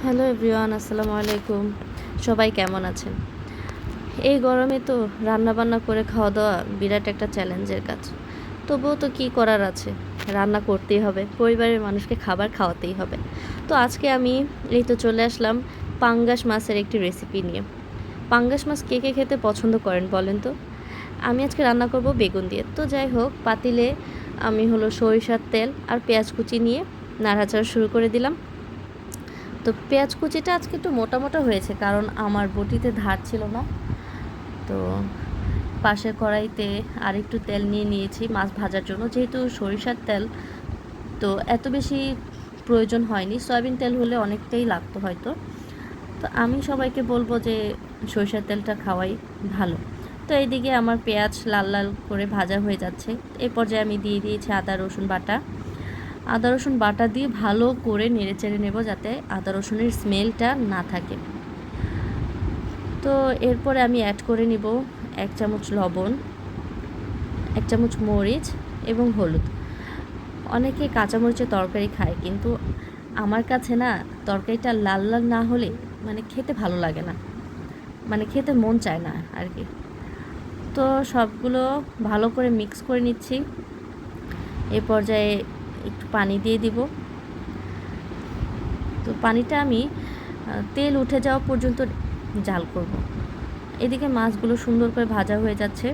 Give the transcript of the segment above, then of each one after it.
Hello everyone, আসসালামু আলাইকুম। সবাই কেমন আছেন? এই গরমে তো রান্নাবান্না করে খাওয়া দাওয়া বিরাট একটা চ্যালেঞ্জের কাজ। তবুও তো কী করার আছে, রান্না করতেই হবে, পরিবারের মানুষকে খাবার খাওয়াতেই হবে। তো আজকে আমি এই তো চলে আসলাম পাঙ্গাস মাছের একটি রেসিপি নিয়ে। পাঙ্গাস মাছ কে কে খেতে পছন্দ করেন বলেন তো? আমি আজকে রান্না করব বেগুন দিয়ে। তো যাই হোক, পাতিলে আমি সরিষার তেল আর পেঁয়াজ কুচি নিয়ে নাড়াচাড়া শুরু করে দিলাম। তো পেঁয়াজ কুচিটা আজকে একটু মোটা মোটা হয়েছে, কারণ আমার বটিতে ধার ছিল না। তো পাশের কড়াইতে আর একটু তেল নিয়ে নিয়েছি মাছ ভাজার জন্য, যেহেতু সরিষার তেল তো এত বেশি প্রয়োজন হয়নি, সয়াবিন তেল হলে অনেকটাই লাগতো হয়তো। তো আমি সবাইকে বলবো যে সরিষার তেলটা খাওয়াই ভালো। তো এইদিকে আমার পেঁয়াজ লাল লাল করে ভাজা হয়ে যাচ্ছে। এই পর্যায়ে আমি দিয়ে দিয়েছি আদা রসুন বাটা। আদা রসুন বাটা দিয়ে ভালো করে নেড়েচেড়ে নেব, যাতে আদা রসুনের স্মেলটা না থাকে। তো এরপরে আমি অ্যাড করে নিব 1 চামচ লবণ, 1 চামচ মরিচ এবং হলুদ। অনেকে কাঁচামরিচের তরকারি খায়, কিন্তু আমার কাছে না তরকারিটা লাল লাল না হলে খেতে ভালো লাগে না, খেতে মন চায় না আর কি। তো সবগুলো ভালো করে মিক্স করে নিচ্ছি। এই পর্যায়ে একটু পানি দিয়ে দিব। তো পানিটা আমি তেল উঠে যাওয়া পর্যন্ত জাল করব। এদিকে মাছগুলো সুন্দর করে ভাজা হয়ে যাচ্ছে,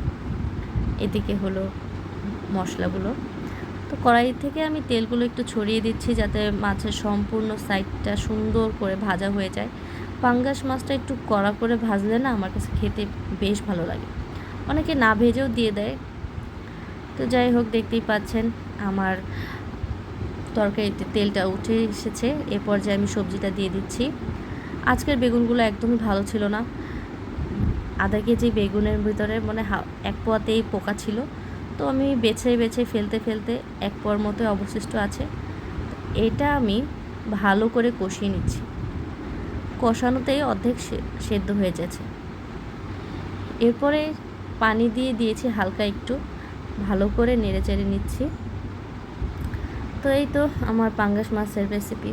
এদিকে মশলাগুলো। তো কড়াই থেকে আমি তেলগুলো একটু ছড়িয়ে দিচ্ছি, যাতে মাছের সম্পূর্ণ সাইডটা সুন্দর করে ভাজা হয়ে যায়। পাঙ্গাস মাছটা একটু কড়া করে ভাজলে না আমার কাছে খেতে বেশ ভালো লাগে। অনেকে না ভেজেও দিয়ে দেয়। তো যাই হোক, দেখতেই পাচ্ছেন আমার তরকারিতে তেলটা উঠে এসেছে। এ পর্যায়ে আমি সবজিটা দিয়ে দিচ্ছি। আজকের বেগুনগুলো একদমই ভালো ছিল না। আধা কেজি বেগুনের ভিতরে এক পোয়াতেই পোকা ছিল। তো আমি বেছে বেছে ফেলতে ফেলতে এক পোয়ার মতো অবশিষ্ট আছে। এটা আমি ভালো করে কষিয়ে নিচ্ছি। কষানোতেই অর্ধেক সেদ্ধ হয়ে যাচ্ছে। এরপরে পানি দিয়ে দিয়েছি হালকা একটু, ভালো করে নেড়ে চেড়ে নিচ্ছি। তো এই তো আমার পাঙ্গাস মাছের রেসিপি।